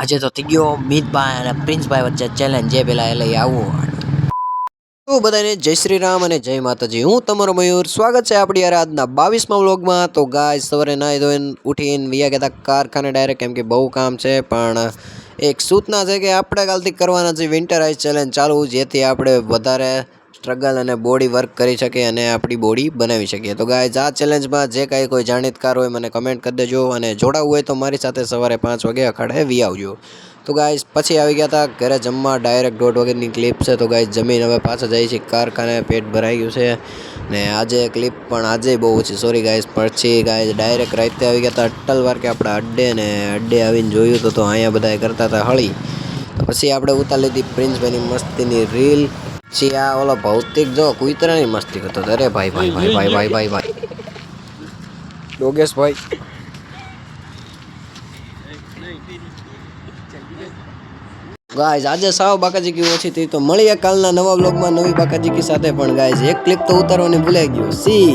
આજે તો થઈ ગયો મિતભાઈ અને પ્રિન્સભાઈ વચ્ચે ચેલેન્જ, જે પેલા એ લઈ આવું. તો બધાને જય શ્રી રામ અને જય માતાજી. હું તમારો મયુર, સ્વાગત છે આપણી યાર આજના 22મા વ્લોગમાં. તો ગાય સવારે નાહી ધોઈને ઉઠીને વિયા ગયા કારખાને ડાયરેક્ટ, કેમ કે બહુ કામ છે. પણ એક સૂચના છે કે આપણે કાલથી કરવાના છે વિન્ટર આઈસ ચેલેન્જ ચાલુ, જેથી આપણે વધારે સ્ટ્રગલ અને બોડી વર્ક કરી શકીએ અને આપણી બોડી બનાવી શકીએ. તો ગાય આ ચેલેન્જમાં જે કાંઈ કોઈ જાણકાર હોય મને કમેન્ટ કરી દેજો, અને જોડાવવું હોય તો મારી સાથે સવારે 5 વાગે અખાડે વી આવજો. તો ગાઈસ પછી આવી ગયા હતા ઘરે જમવા, ડાયરેક્ટ 1:30 વાગ્યાની ક્લિપ છે. તો ગાઈસ જમીન હવે પાછા જાય છે કારખાને, પેટ ભરાઈ ગયું છે ને આજે ક્લિપ પણ આજે બહુ ઓછી, સોરી ગાઈસ. પછી ગાઈસ ડાયરેક્ટ રાતે આવી ગયા હતા અટ્ટલવાર કે આપણા અડ્ડે, ને અડ્ડે આવીને જોયું તો અહીંયા બધા કરતા હતા હળી. તો પછી આપણે ઉતારી લીધી પ્રિન્સભાઈની મસ્તીની રીલ. પછી આ ઓલો ભૌતિક જો કુતરાની મસ્તી કરતો હતો. અરે ભાઈ ભાઈ ભાઈ ભાઈ ભાઈ ભાઈ ભાઈ યોગેશભાઈ. ગાઈઝ આજે સાવ બાકાજીકી ઓછી થઈ. તો મળીએ કાલના નવા વ્લોગમાં નવી બાકાજીકી સાથે. પણ ગાઈઝ એક ક્લિપ તો ઉતારવાની ભૂલાઈ ગયો. સી